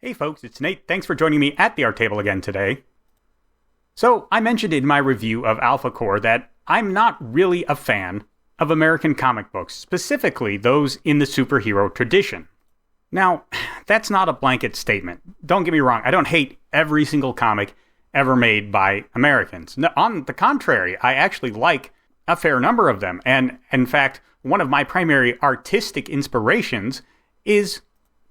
Hey folks, it's Nate. Thanks for joining me at the art table again today. So, I mentioned in my review of Alpha Core that I'm not really a fan of American comic books, specifically those in the superhero tradition. Now, that's not a blanket statement. Don't get me wrong, I don't hate every single comic ever made by Americans. No, on the contrary, I actually like a fair number of them. And in fact, one of my primary artistic inspirations is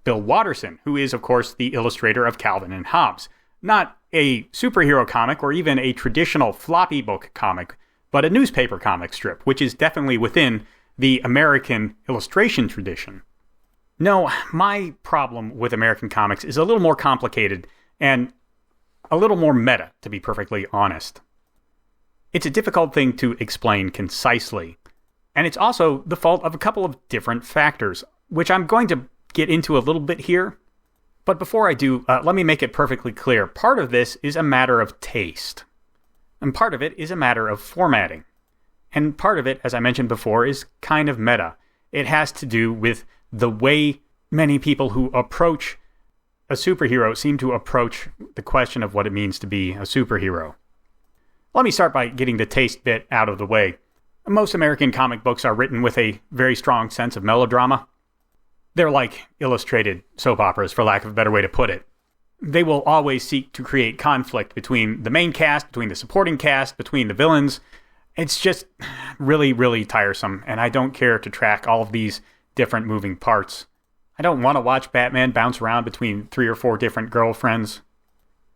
Bill Watterson, who is, of course, the illustrator of Calvin and Hobbes. Not a superhero comic or even a traditional floppy book comic, but a newspaper comic strip, which is definitely within the American illustration tradition. No, my problem with American comics is a little more complicated and a little more meta, to be perfectly honest. It's a difficult thing to explain concisely, and it's also the fault of a couple of different factors, which I'm going to get into a little bit here. But before I do, let me make it perfectly clear. Part of this is a matter of taste, and part of it is a matter of formatting. And part of it, as I mentioned before, is kind of meta. It has to do with the way many people who approach a superhero seem to approach the question of what it means to be a superhero. Let me start by getting the taste bit out of the way. Most American comic books are written with a very strong sense of melodrama. They're like illustrated soap operas, for lack of a better way to put it. They will always seek to create conflict between the main cast, between the supporting cast, between the villains. It's just really, really tiresome, and I don't care to track all of these different moving parts. I don't want to watch Batman bounce around between 3 or 4 different girlfriends.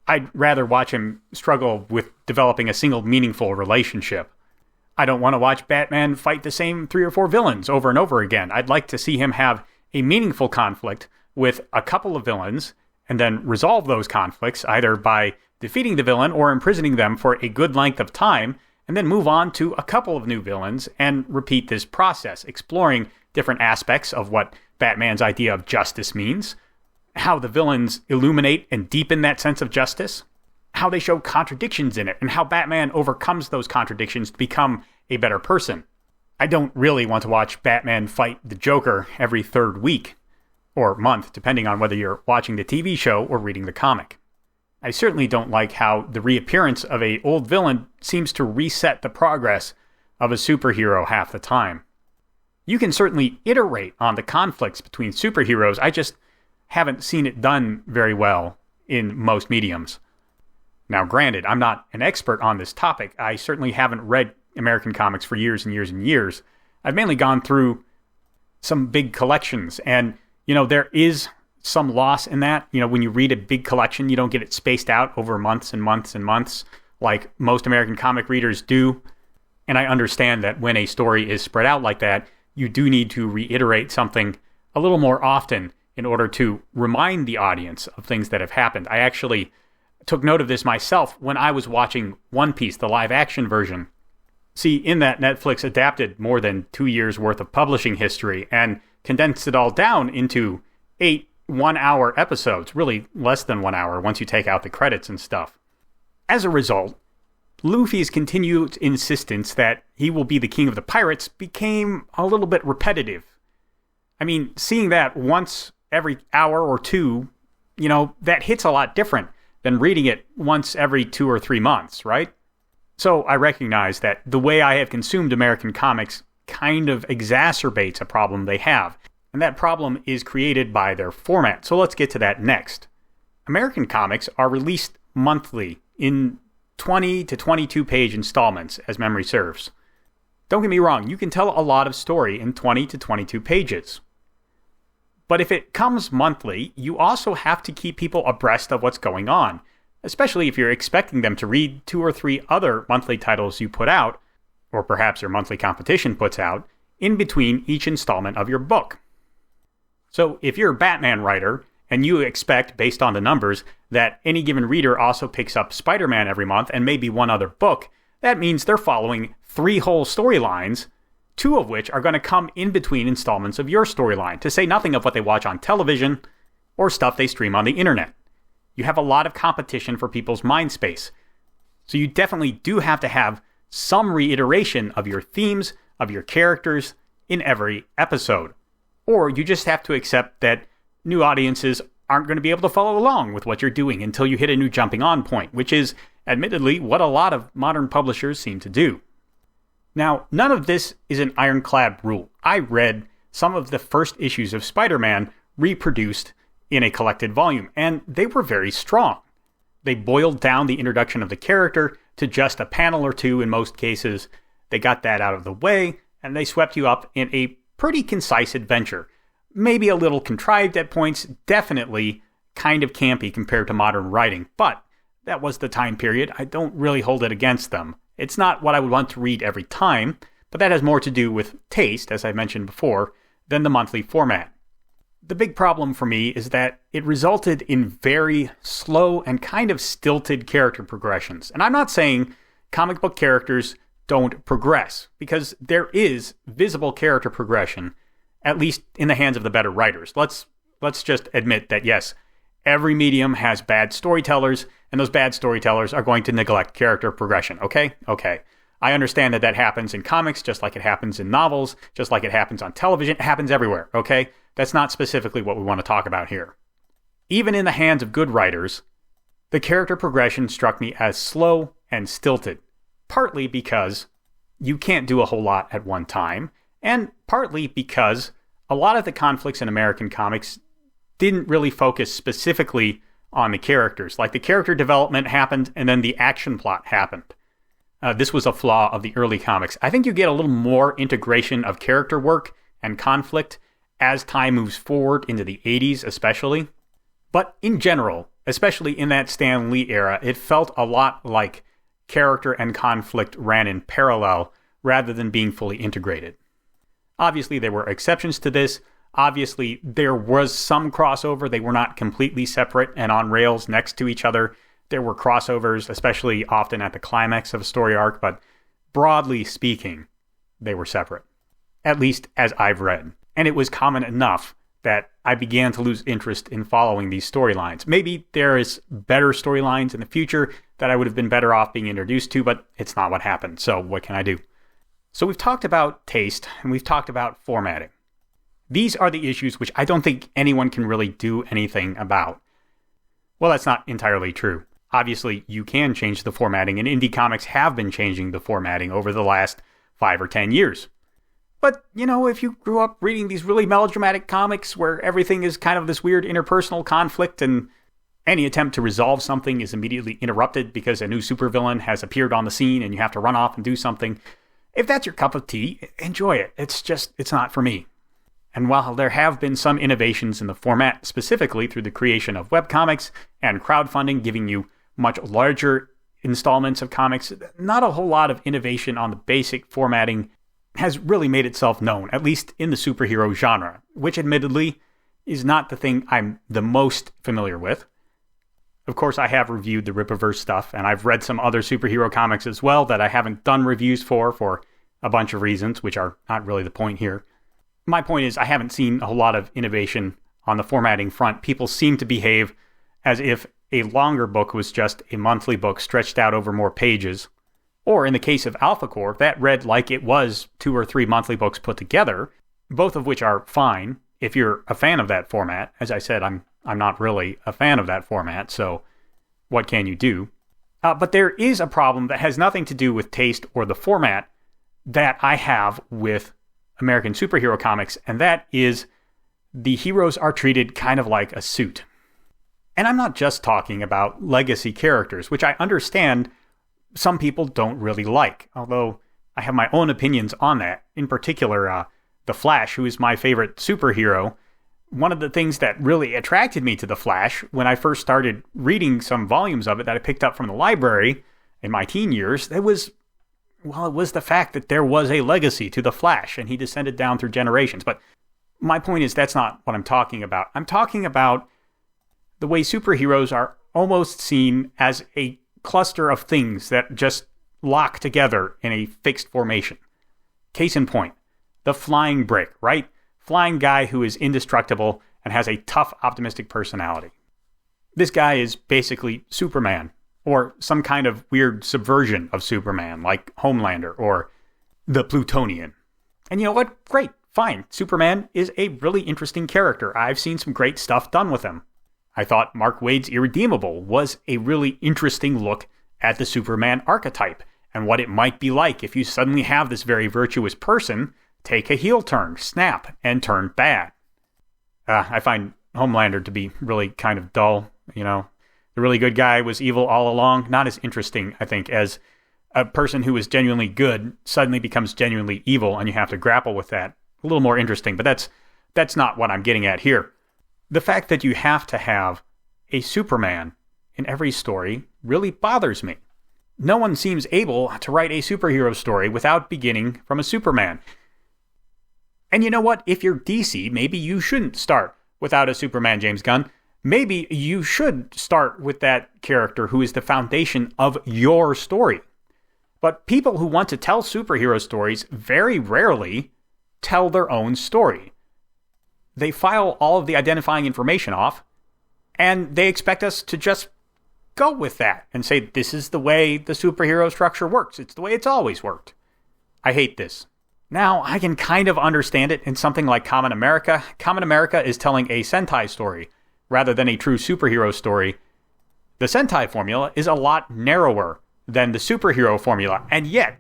I'd rather watch him struggle with developing a single meaningful relationship. I don't want to watch Batman fight the same 3 or 4 villains over and over again. I'd like to see him have a meaningful conflict with a couple of villains and then resolve those conflicts either by defeating the villain or imprisoning them for a good length of time, and then move on to a couple of new villains and repeat this process, exploring different aspects of what Batman's idea of justice means, how the villains illuminate and deepen that sense of justice, how they show contradictions in it, and how Batman overcomes those contradictions to become a better person. I don't really want to watch Batman fight the Joker every 3rd week, or month, depending on whether you're watching the TV show or reading the comic. I certainly don't like how the reappearance of an old villain seems to reset the progress of a superhero half the time. You can certainly iterate on the conflicts between superheroes, I just haven't seen it done very well in most mediums. Now granted, I'm not an expert on this topic. I certainly haven't read American comics for years and years and years. I've mainly gone through some big collections, and, there is some loss in that. When you read a big collection, you don't get it spaced out over months and months and months like most American comic readers do. And I understand that when a story is spread out like that, you do need to reiterate something a little more often in order to remind the audience of things that have happened. I actually took note of this myself when I was watching One Piece, the live-action version. See, in that, Netflix adapted more than 2 years' worth of publishing history and condensed it all down into 8 one-hour episodes, really less than 1 hour once you take out the credits and stuff. As a result, Luffy's continued insistence that he will be the king of the pirates became a little bit repetitive. I mean, seeing that once every hour or two, that hits a lot different than reading it once every 2 or 3 months, right? So I recognize that the way I have consumed American comics kind of exacerbates a problem they have, and that problem is created by their format. So let's get to that next. American comics are released monthly in 20 to 22 page installments, as memory serves. Don't get me wrong, you can tell a lot of story in 20 to 22 pages. But if it comes monthly, you also have to keep people abreast of what's going on, especially if you're expecting them to read 2 or 3 other monthly titles you put out, or perhaps your monthly competition puts out, in between each installment of your book. So if you're a Batman writer, and you expect, based on the numbers, that any given reader also picks up Spider-Man every month and maybe one other book, that means they're following 3 whole storylines, 2 of which are going to come in between installments of your storyline, to say nothing of what they watch on television or stuff they stream on the internet. You have a lot of competition for people's mind space. So you definitely do have to have some reiteration of your themes, of your characters, in every episode. Or you just have to accept that new audiences aren't going to be able to follow along with what you're doing until you hit a new jumping on point, which is, admittedly, what a lot of modern publishers seem to do. Now, none of this is an ironclad rule. I read some of the first issues of Spider-Man reproduced in a collected volume, and they were very strong. They boiled down the introduction of the character to just a panel or two in most cases. They got that out of the way, and they swept you up in a pretty concise adventure. Maybe a little contrived at points, definitely kind of campy compared to modern writing, but that was the time period. I don't really hold it against them. It's not what I would want to read every time, but that has more to do with taste, as I mentioned before, than the monthly format. The big problem for me is that it resulted in very slow and kind of stilted character progressions. And I'm not saying comic book characters don't progress, because there is visible character progression, at least in the hands of the better writers. Let's just admit that, yes, every medium has bad storytellers, and those bad storytellers are going to neglect character progression, okay? Okay. I understand that happens in comics, just like it happens in novels, just like it happens on television. It happens everywhere, okay? That's not specifically what we want to talk about here. Even in the hands of good writers, the character progression struck me as slow and stilted, partly because you can't do a whole lot at one time, and partly because a lot of the conflicts in American comics didn't really focus specifically on the characters. Like, the character development happened, and then the action plot happened. This was a flaw of the early comics. I think you get a little more integration of character work and conflict as time moves forward into the 80s especially. But in general, especially in that Stan Lee era, it felt a lot like character and conflict ran in parallel rather than being fully integrated. Obviously, there were exceptions to this. Obviously, there was some crossover. They were not completely separate and on rails next to each other. There were crossovers, especially often at the climax of a story arc, but broadly speaking, they were separate. At least as I've read. And it was common enough that I began to lose interest in following these storylines. Maybe there is better storylines in the future that I would have been better off being introduced to, but it's not what happened, so what can I do? So we've talked about taste, and we've talked about formatting. These are the issues which I don't think anyone can really do anything about. Well, that's not entirely true. Obviously, you can change the formatting, and indie comics have been changing the formatting over the last 5 or 10 years. But, if you grew up reading these really melodramatic comics where everything is kind of this weird interpersonal conflict and any attempt to resolve something is immediately interrupted because a new supervillain has appeared on the scene and you have to run off and do something, if that's your cup of tea, enjoy it. It's not for me. And while there have been some innovations in the format, specifically through the creation of webcomics and crowdfunding giving you much larger installments of comics, not a whole lot of innovation on the basic formatting has really made itself known, at least in the superhero genre, which admittedly is not the thing I'm the most familiar with. Of course, I have reviewed the Rippaverse stuff, and I've read some other superhero comics as well that I haven't done reviews for a bunch of reasons, which are not really the point here. My point is, I haven't seen a whole lot of innovation on the formatting front. People seem to behave as if a longer book was just a monthly book stretched out over more pages. Or in the case of AlphaCore, that read like it was 2 or 3 monthly books put together, both of which are fine if you're a fan of that format. As I said, I'm not really a fan of that format, so what can you do? But there is a problem that has nothing to do with taste or the format that I have with American superhero comics, and that is the heroes are treated kind of like a suit. And I'm not just talking about legacy characters, which I understand some people don't really like, although I have my own opinions on that. In particular, The Flash, who is my favorite superhero. One of the things that really attracted me to The Flash when I first started reading some volumes of it that I picked up from the library in my teen years, it was the fact that there was a legacy to The Flash, and he descended down through generations. But my point is, that's not what I'm talking about. I'm talking about the way superheroes are almost seen as a cluster of things that just lock together in a fixed formation. Case in point, the flying brick, right? Flying guy who is indestructible and has a tough, optimistic personality. This guy is basically Superman, or some kind of weird subversion of Superman, like Homelander or the Plutonian. And you know what? Great, fine. Superman is a really interesting character. I've seen some great stuff done with him. I thought Mark Waid's Irredeemable was a really interesting look at the Superman archetype and what it might be like if you suddenly have this very virtuous person take a heel turn, snap, and turn bad. I find Homelander to be really kind of dull, The really good guy was evil all along. Not as interesting, I think, as a person who is genuinely good suddenly becomes genuinely evil, and you have to grapple with that. A little more interesting, but that's not what I'm getting at here. The fact that you have to have a Superman in every story really bothers me. No one seems able to write a superhero story without beginning from a Superman. And you know what? If you're DC, maybe you shouldn't start without a Superman, James Gunn. Maybe you should start with that character who is the foundation of your story. But people who want to tell superhero stories very rarely tell their own story. They file all of the identifying information off, and they expect us to just go with that and say, this is the way the superhero structure works. It's the way it's always worked. I hate this. Now, I can kind of understand it in something like Common America. Common America is telling a Sentai story rather than a true superhero story. The Sentai formula is a lot narrower than the superhero formula, and yet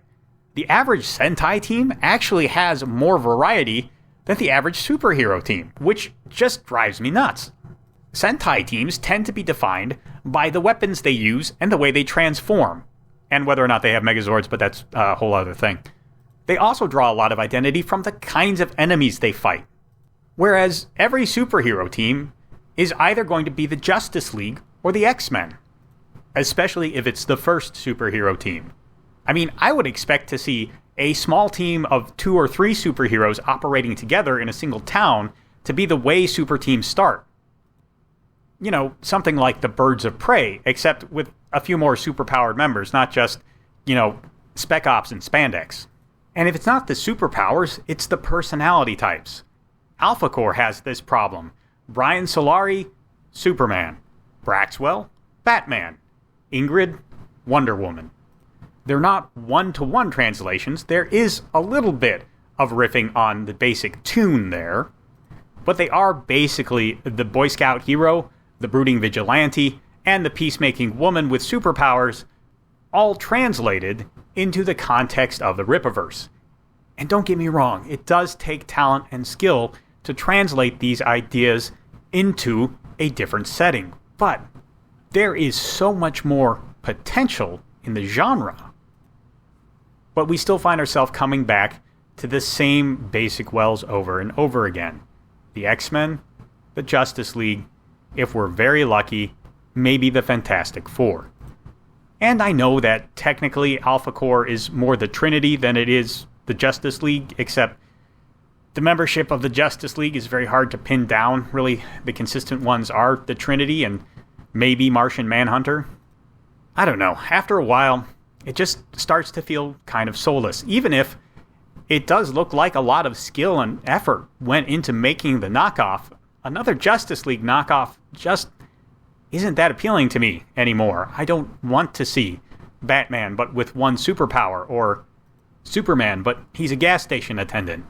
the average Sentai team actually has more variety than the average superhero team, which just drives me nuts. Sentai teams tend to be defined by the weapons they use and the way they transform, and whether or not they have Megazords, but that's a whole other thing. They also draw a lot of identity from the kinds of enemies they fight. Whereas every superhero team is either going to be the Justice League or the X-Men, especially if it's the first superhero team. I mean, I would expect to see a small team of 2 or 3 superheroes operating together in a single town to be the way super teams start. Something like the Birds of Prey, except with a few more superpowered members, not just, Spec Ops and spandex. And if it's not the superpowers, it's the personality types. Alpha Corps has this problem. Brian Solari, Superman. Braxwell, Batman. Ingrid, Wonder Woman. They're not one-to-one translations. There is a little bit of riffing on the basic tune there, but they are basically the Boy Scout hero, the brooding vigilante, and the peacemaking woman with superpowers, all translated into the context of the Rippaverse. And don't get me wrong, it does take talent and skill to translate these ideas into a different setting, but there is so much more potential in the genre. But we still find ourselves coming back to the same basic wells over and over again. The X-Men, the Justice League, if we're very lucky, maybe the Fantastic Four. And I know that technically Alpha Corps is more the Trinity than it is the Justice League, except the membership of the Justice League is very hard to pin down. Really, the consistent ones are the Trinity and maybe Martian Manhunter. I don't know. After a while, it just starts to feel kind of soulless, even if it does look like a lot of skill and effort went into making the knockoff. Another Justice League knockoff just isn't that appealing to me anymore. I don't want to see Batman but with one superpower, or Superman but he's a gas station attendant.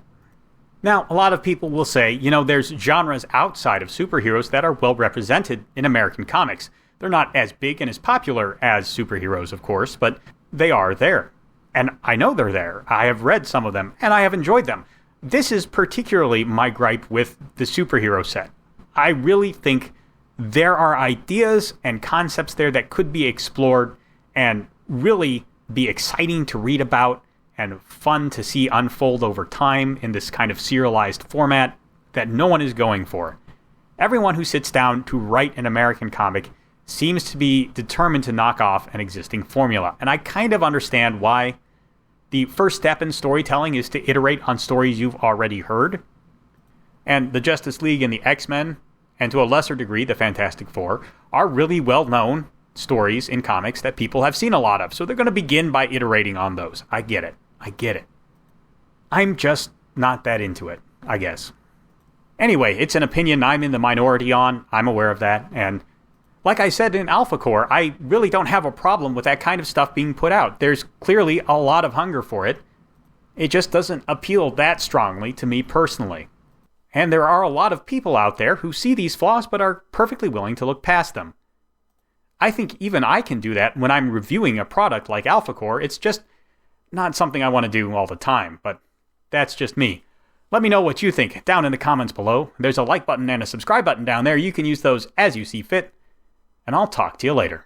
Now, a lot of people will say, there's genres outside of superheroes that are well represented in American comics. They're not as big and as popular as superheroes, of course, but they are there. And I know they're there. I have read some of them, and I have enjoyed them. This is particularly my gripe with the superhero set. I really think there are ideas and concepts there that could be explored and really be exciting to read about and fun to see unfold over time in this kind of serialized format that no one is going for. Everyone who sits down to write an American comic seems to be determined to knock off an existing formula, and I kind of understand why. The first step in storytelling is to iterate on stories you've already heard. And the Justice League and the X-Men, and to a lesser degree the Fantastic Four, are really well-known stories in comics that people have seen a lot of. So they're going to begin by iterating on those. I get it. I'm just not that into it, I guess. Anyway, it's an opinion I'm in the minority on. I'm aware of that. And like I said in Alpha Corps, I really don't have a problem with that kind of stuff being put out. There's clearly a lot of hunger for it. It just doesn't appeal that strongly to me personally. And there are a lot of people out there who see these flaws but are perfectly willing to look past them. I think even I can do that when I'm reviewing a product like AlphaCore. It's just not something I want to do all the time, but that's just me. Let me know what you think down in the comments below. There's a like button and a subscribe button down there. You can use those as you see fit, and I'll talk to you later.